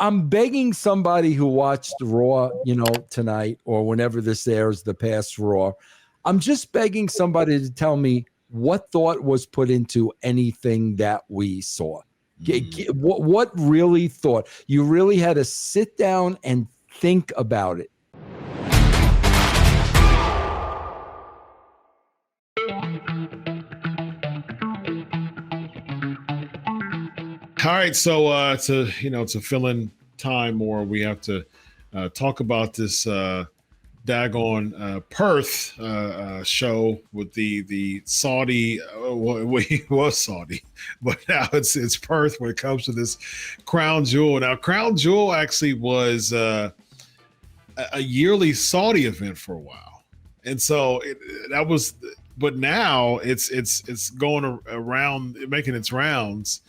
I'm begging somebody who watched Raw, tonight or whenever this airs, the past Raw. I'm just begging somebody to tell me what thought was put into anything that we saw. What really thought? You really had to sit down and think about it. All right, so to fill in time more, we have to talk about this daggone Perth show with the Saudi. He was Saudi, but now it's Perth when it comes to this Crown Jewel. Now, Crown Jewel actually was a yearly Saudi event for a while, and so that was. But now it's going around, making its rounds.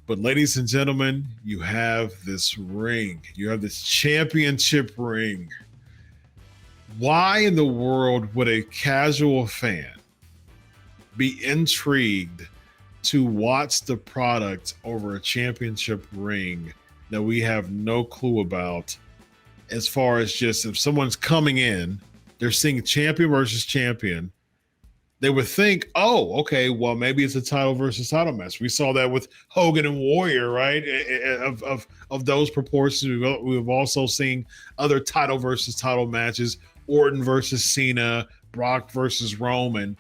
But ladies and gentlemen, you have this ring. You have this championship ring. Why in the world would a casual fan be intrigued to watch the product over a championship ring that we have no clue about, as far as just if someone's coming in, they're seeing champion versus champion, they would think, oh, okay, well, maybe it's a title versus title match. We saw that with Hogan and Warrior, right? Of those proportions. We've also seen other title versus title matches, Orton versus Cena, Brock versus Roman.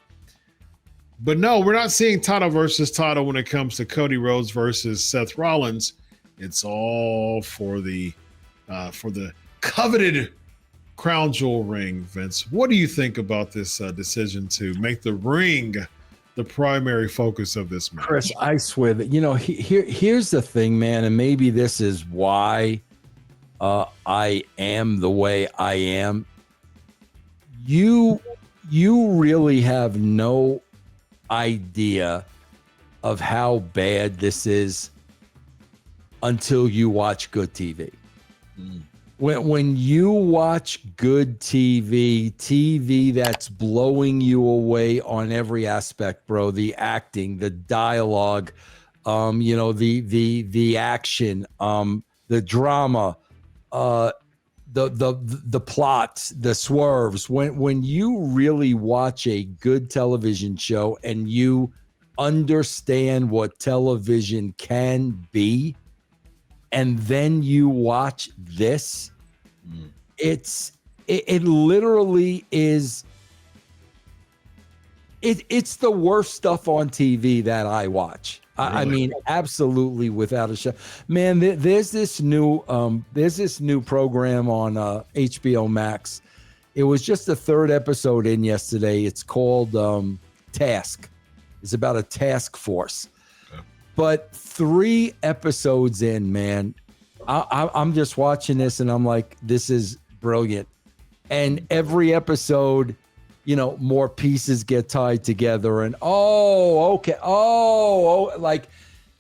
But no, we're not seeing title versus title when it comes to Cody Rhodes versus Seth Rollins. It's all for the coveted Crown Jewel ring. Vince, what do you think about this decision to make the ring the primary focus of this match? Chris, I swear that, here's the thing, man, and maybe this is why I am the way I am. You really have no idea of how bad this is until you watch good TV. When you watch good TV that's blowing you away on every aspect, bro, the acting, the dialogue, the action, the drama, the plots, the swerves. When you really watch a good television show and you understand what television can be, and then you watch this, it literally is. It's the worst stuff on TV that I watch. Really? I mean, absolutely, without a shot. Man, there's this new program on HBO Max. It was just the third episode in yesterday. It's called Task. It's about a task force. But 3 episodes in, man, I'm just watching this and I'm like, this is brilliant. And every episode, more pieces get tied together. And like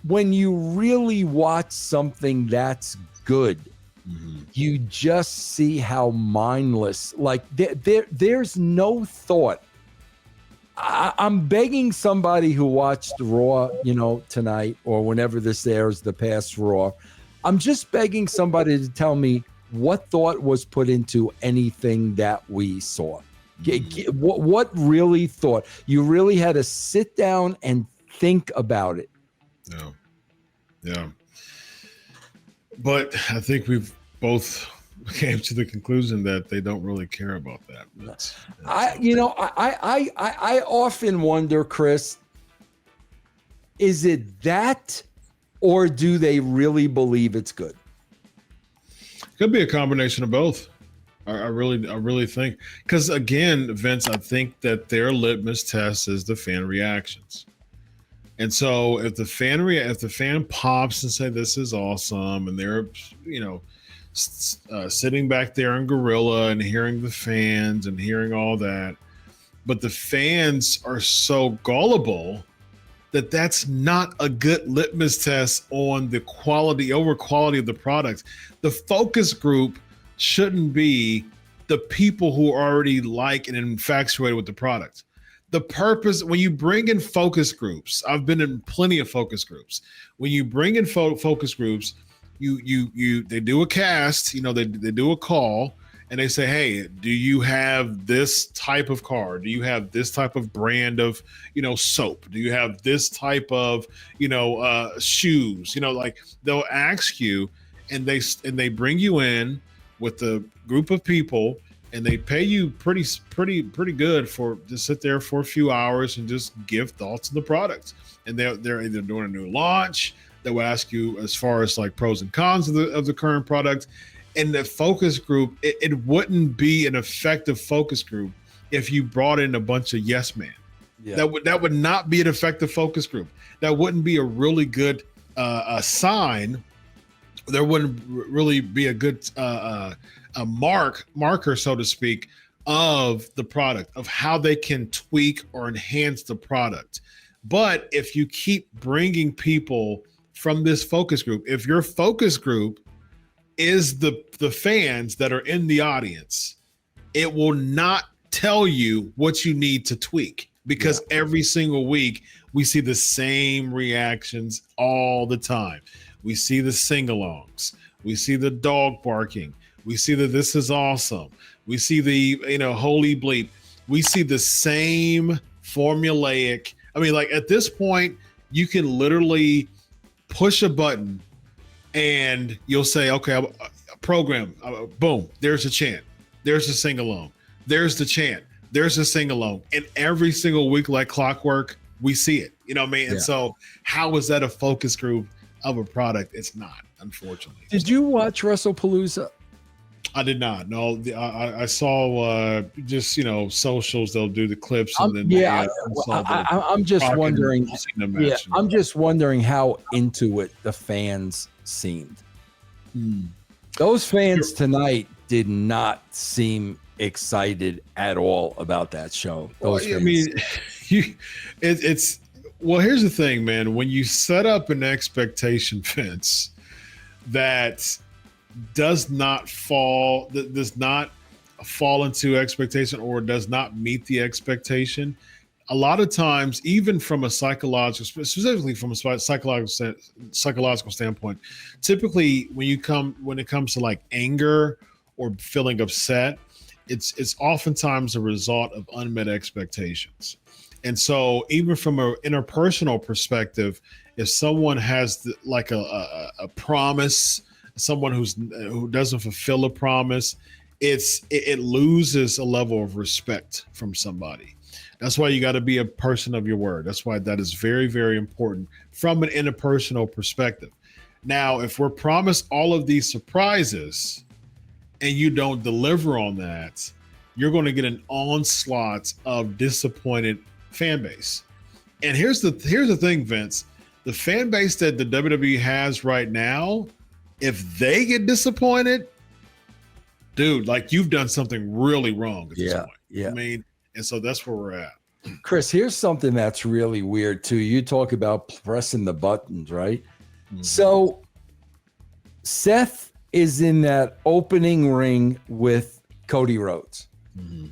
when you really watch something that's good, you just see how mindless. Like there's no thought. I'm begging somebody who watched Raw, tonight or whenever this airs, the past Raw. I'm just begging somebody to tell me what thought was put into anything that we saw. What really thought? You really had to sit down and think about it. Yeah. But I think we've both came to the conclusion that they don't really care about that. I often wonder, Chris, is it that, or do they really believe it's good? Could be a combination of both. I really think, because again, Vince, I think that their litmus test is the fan reactions. And so if the fan pops and say this is awesome, and they're sitting back there in gorilla and hearing the fans and hearing all that, but the fans are so gullible that that's not a good litmus test on the quality of the product. The focus group shouldn't be the people who are already like and infatuated with the product. The purpose, when you bring in focus groups, I've been in plenty of focus groups. When you bring in focus groups, they do a cast, they do a call, and they say, hey, do you have this type of car? Do you have this type of brand of, soap? Do you have this type of, shoes? Like they'll ask you, and they bring you in with a group of people, and they pay you pretty good for to sit there for a few hours and just give thoughts on the product. And they're either doing a new launch. They will ask you as far as like pros and cons of the current product. And the focus group, it wouldn't be an effective focus group if you brought in a bunch of yes men. Yeah. That would not be an effective focus group. That wouldn't be a really good sign. There wouldn't really be a good marker, so to speak, of the product, of how they can tweak or enhance the product. But if you keep bringing people from this focus group, if your focus group is the fans that are in the audience, it will not tell you what you need to tweak, because every single week we see the same reactions all the time. We see the sing-alongs, we see the dog barking, we see the this is awesome, we see the holy bleep, we see the same formulaic. I mean, like at this point, you can literally push a button and you'll say, okay, a program, boom, there's a chant, there's a sing-along, there's the chant, there's a sing-along. And every single week, like clockwork, we see it. You know what I mean? Yeah. And so how is that a focus group of a product? It's not, unfortunately. Did you watch WrestlePalooza? I did not. No, I saw just socials. They'll do the clips, and then I'm just wondering. Yeah, I'm just wondering how into it the fans seemed. Those fans tonight did not seem excited at all about that show. Well, I mean, it's well. Here's the thing, man. When you set up an expectation, Vince, that does not fall into expectation or does not meet the expectation, a lot of times, even from a specifically from a psychological standpoint, typically when it comes to like anger or feeling upset, it's oftentimes a result of unmet expectations. And so even from an interpersonal perspective, if someone has like a promise, someone who doesn't fulfill a promise, it loses a level of respect from somebody. That's why you got to be a person of your word. That's why that is very, very important from an interpersonal perspective. Now, if we're promised all of these surprises and you don't deliver on that, you're going to get an onslaught of disappointed fan base. And here's the thing, Vince, the fan base that the WWE has right now, if they get disappointed, dude, like you've done something really wrong at this point. Yeah. I mean, and so that's where we're at. Chris, here's something that's really weird too. You talk about pressing the buttons, right? Mm-hmm. So Seth is in that opening ring with Cody Rhodes. Mm-hmm.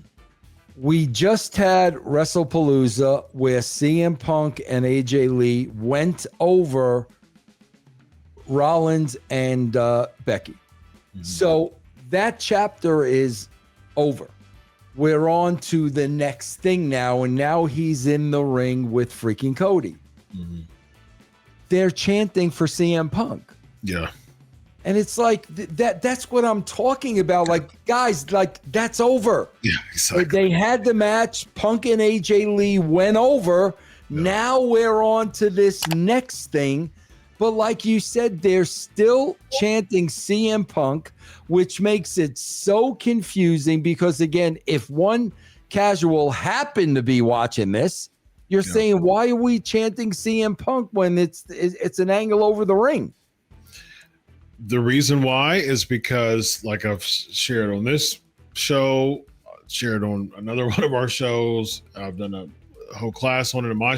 We just had WrestlePalooza where CM Punk and AJ Lee went over Rollins and Becky. Mm-hmm. So that chapter is over. We're on to the next thing now, and now he's in the ring with freaking Cody. Mm-hmm. They're chanting for CM Punk. Yeah. And it's like that's what I'm talking about. Like, guys, like that's over. Yeah, exactly. They had the match. Punk and AJ Lee went over. Yeah. Now we're on to this next thing. But like you said, they're still chanting CM Punk, which makes it so confusing because, again, if one casual happened to be watching this, you're saying, why are we chanting CM Punk when it's an angle over the ring? The reason why is because, like I've shared on this show, shared on another one of our shows, I've done a whole class on it on my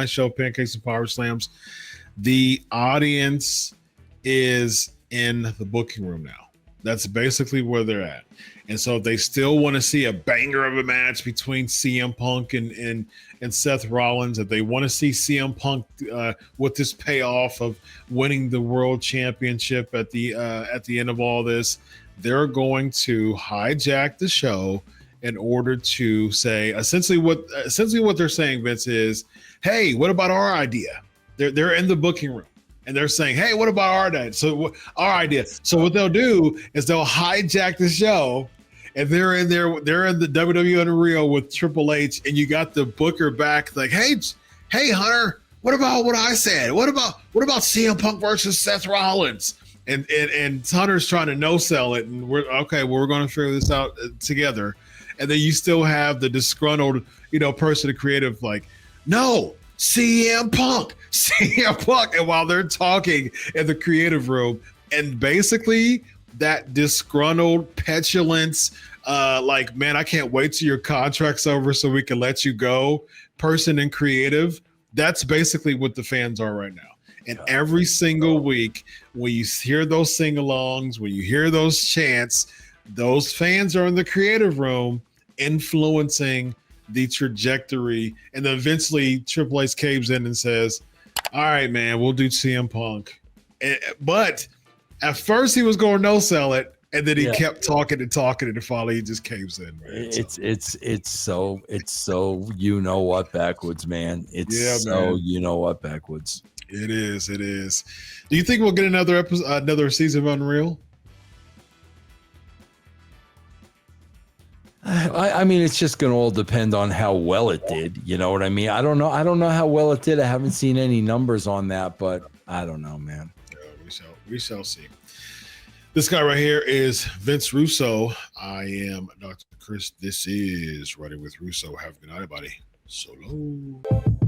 show, Pancakes and Power Slams. The audience is in the booking room now. That's basically where they're at. And so if they still want to see a banger of a match between CM Punk and Seth Rollins, if they want to see CM Punk with this payoff of winning the world championship at the end of all this, they're going to hijack the show in order to say essentially what they're saying, Vince, is, hey, what about our idea? They're in the booking room. And they're saying, hey, what about our idea? So our idea. So what they'll do is they'll hijack the show, and they're in the WWE Unreal with Triple H, and you got the booker back like, hey, Hunter, what about what I said? What about CM Punk versus Seth Rollins? And Hunter's trying to no sell it, and we're going to figure this out together. And then you still have the disgruntled, person of creative like, no, CM Punk. And while they're talking in the creative room, and basically that disgruntled petulance, like, man, I can't wait till your contract's over so we can let you go, person in creative, that's basically what the fans are right now. And every single week, when you hear those sing-alongs, when you hear those chants, those fans are in the creative room influencing the trajectory. And then eventually Triple H caves in and says, all right, man, we'll do CM Punk. But at first he was going to no sell it, and then he kept talking, and finally he just caves in. Man. It's so you know what backwards, man. You know what backwards. It is. Do you think we'll get another season of Unreal? I mean, it's just going to all depend on how well it did. You know what I mean? I don't know how well it did. I haven't seen any numbers on that, but I don't know, man. We shall see. This guy right here is Vince Russo. I am Dr. Chris. This is Running with Russo. Have a good night, everybody. So long.